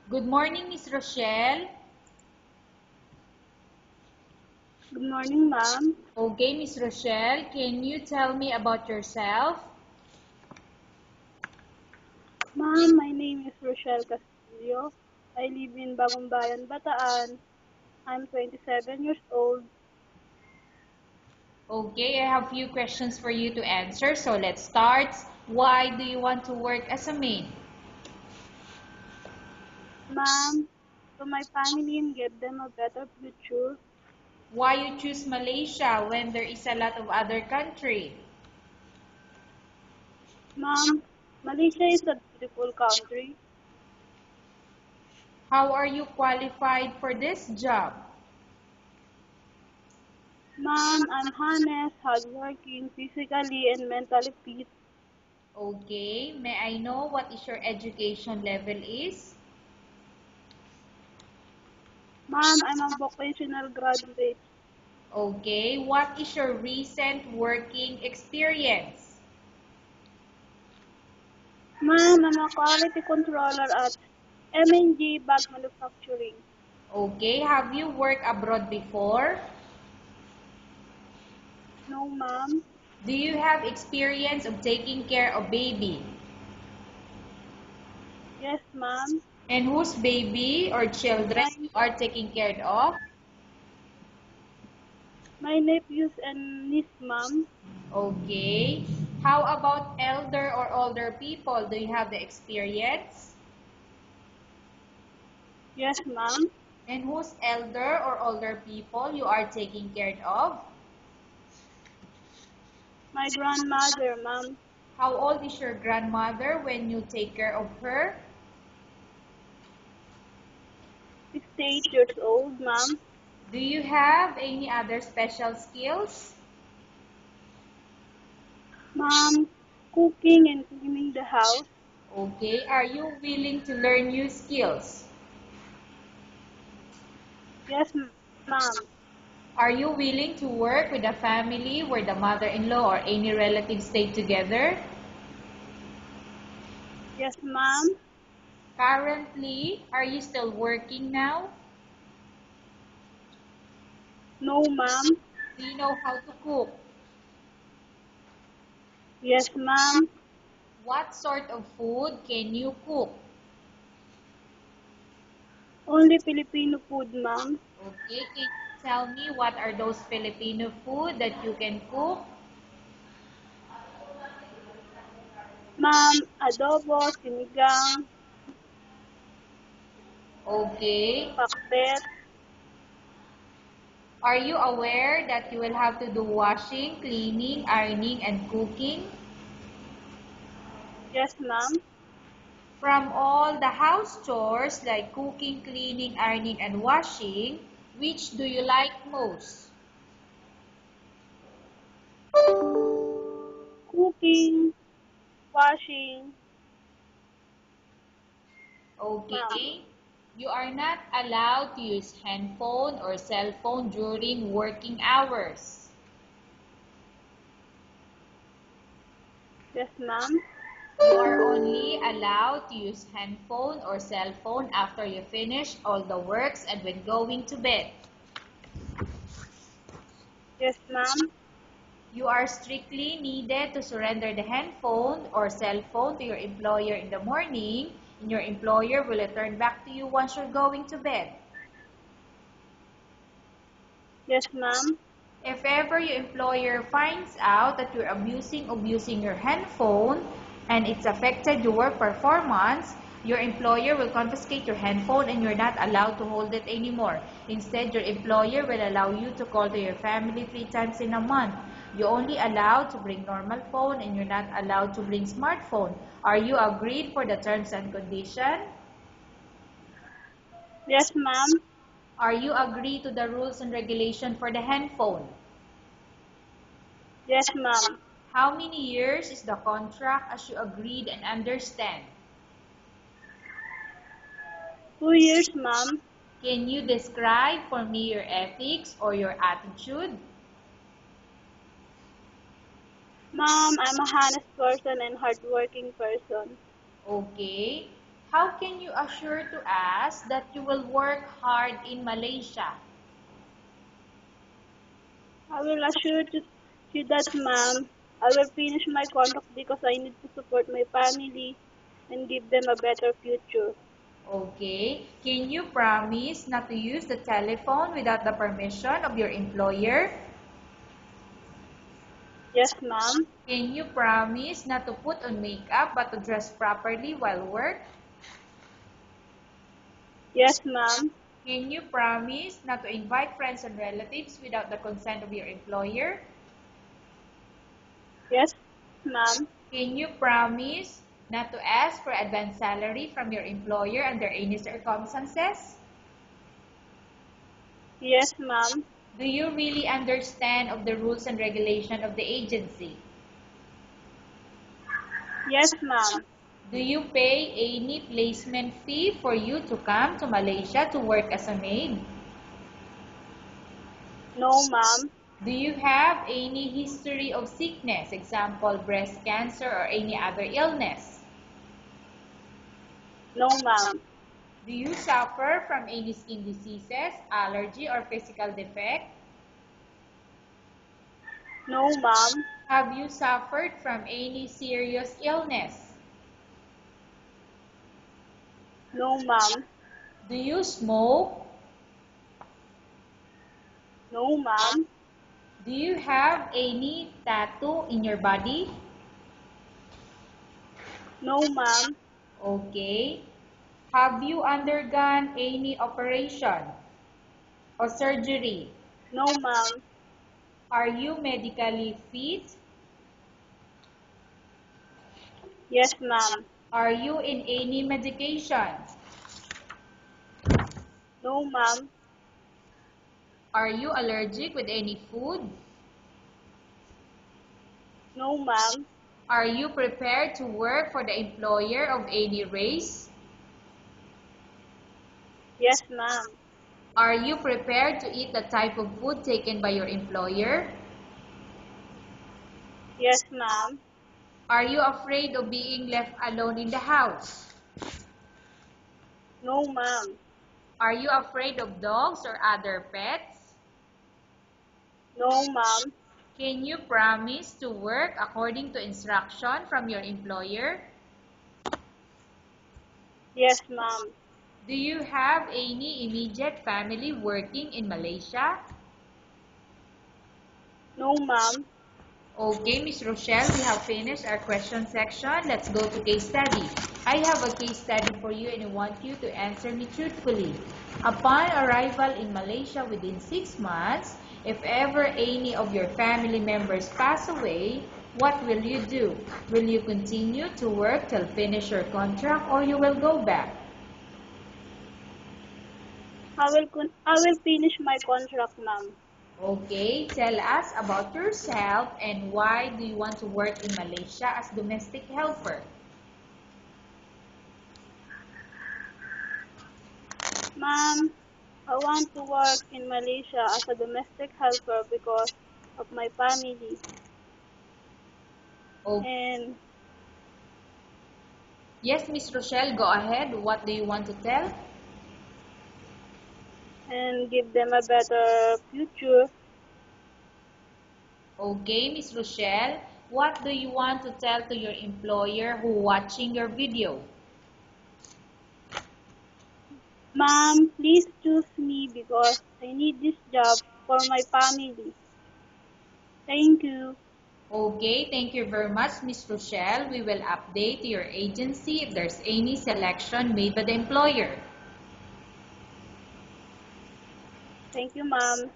Good morning, Miss Rochelle. Good morning, ma'am. Okay, Miss Rochelle, can you tell me about yourself? Ma'am, my name is Rochelle Castillo. I live in Bagong Bayan, Bataan. I'm 27 years old. Okay, I have few questions for you to answer, so let's start. Why do you want to work as a maid? Ma'am, to my family and give them a better future. Why you choose Malaysia when there is a lot of other country? Ma'am, Malaysia is a beautiful country. How are you qualified for this job? Ma'am, I'm honest, hardworking, physically and mentally fit. Okay, may I know what is your education level is? Ma'am, I'm a vocational graduate. Okay, what is your recent working experience? Ma'am, I'm a quality controller at M&G Bag Manufacturing. Okay, have you worked abroad before? No, ma'am. Do you have experience of taking care of baby? Yes, ma'am. And whose baby or children My, you are taking care of? my nephews and niece, ma'am. Okay. How about elder or older people? Do you have the experience? Yes, ma'am. And whose elder or older people you are taking care of? My grandmother, ma'am. How old is your grandmother when you take care of her? 68 years old, ma'am. Do you have any other special skills? Ma'am, cooking and cleaning the house. Okay. Are you willing to learn new skills? Yes, ma'am. Are you willing to work with a family where the mother-in-law or any relatives stay together? Yes, ma'am. Currently, are you still working now? No, ma'am. Do you know how to cook? Yes, ma'am. What sort of food can you cook? Only Filipino food, ma'am. Okay, can you tell me what are those Filipino food that you can cook? Ma'am, adobo, sinigang, Okay. pakbet. Are you aware that you will have to do washing, cleaning, ironing, and cooking? Yes, ma'am. From all the house chores like cooking, cleaning, ironing, and washing, which do you like most? Cooking, washing, ma'am. Okay. You are not allowed to use handphone or cell phone during working hours. Yes, ma'am. You are only allowed to use handphone or cell phone after you finish all the works and when going to bed. Yes, ma'am. You are strictly needed to surrender the handphone or cell phone to your employer in the morning, and your employer will return back to you once you're going to bed. Yes, ma'am. If ever your employer finds out that you're abusing your handphone and it's affected your work performance, your employer will confiscate your handphone and you're not allowed to hold it anymore. Instead, your employer will allow you to call to your family 3 times in a month. You're only allowed to bring normal phone and you're not allowed to bring smartphone. Are you agreed for the terms and condition? Yes, ma'am. Are you agreed to the rules and regulation for the handphone? Yes, ma'am. How many years is the contract as you agreed and understand? 2 years, ma'am. Can you describe for me your ethics or your attitude? Ma'am, I'm a honest person and hardworking person. Okay. How can you assure to us that you will work hard in Malaysia? I will assure to you that, ma'am, I will finish my contract because I need to support my family and give them a better future. Okay. Can you promise not to use the telephone without the permission of your employer? Yes, ma'am. Can you promise not to put on makeup but to dress properly while work? Yes, ma'am. Can you promise not to invite friends and relatives without the consent of your employer? Yes, ma'am. Can you promise not to ask for advance salary from your employer under any circumstances? Yes, ma'am. Do you really understand of the rules and regulation of the agency? Yes, ma'am. Do you pay any placement fee for you to come to Malaysia to work as a maid? No, ma'am. Do you have any history of sickness, example, breast cancer or any other illness? No, ma'am. Do you suffer from any skin diseases, allergy, or physical defect? No, ma'am. Have you suffered from any serious illness? No, ma'am. Do you smoke? No, ma'am. Do you have any tattoo in your body? No, ma'am. Okay. Have you undergone any operation or surgery? No, ma'am. Are you medically fit? Yes, ma'am. Are you in any medication? No, ma'am. Are you allergic with any food? No, ma'am. Are you prepared to work for the employer of any race? Yes, ma'am. Are you prepared to eat the type of food taken by your employer? Yes, ma'am. Are you afraid of being left alone in the house? No, ma'am. Are you afraid of dogs or other pets? No, ma'am. Can you promise to work according to instruction from your employer? Yes, ma'am. Do you have any immediate family working in Malaysia? No, ma'am. Okay, Miss Rochelle, we have finished our question section. Let's go to case study. I have a case study for you and I want you to answer me truthfully. Upon arrival in Malaysia within 6 months, if ever any of your family members pass away, what will you do? Will you continue to work till finish your contract or you will go back? I will finish my contract, ma'am. Okay, tell us about yourself and why do you want to work in Malaysia as domestic helper? Ma'am, I want to work in Malaysia as a domestic helper because of my family Oh, and yes, Miss Rochelle, go ahead. What do you want to tell? give them a better future. Okay, Miss Rochelle, what do you want to tell to your employer who watching your video? Ma'am, please choose me because I need this job for my family. Thank you. Okay, thank you very much, Miss Rochelle. We will update your agency if there's any selection made by the employer. Thank you, ma'am.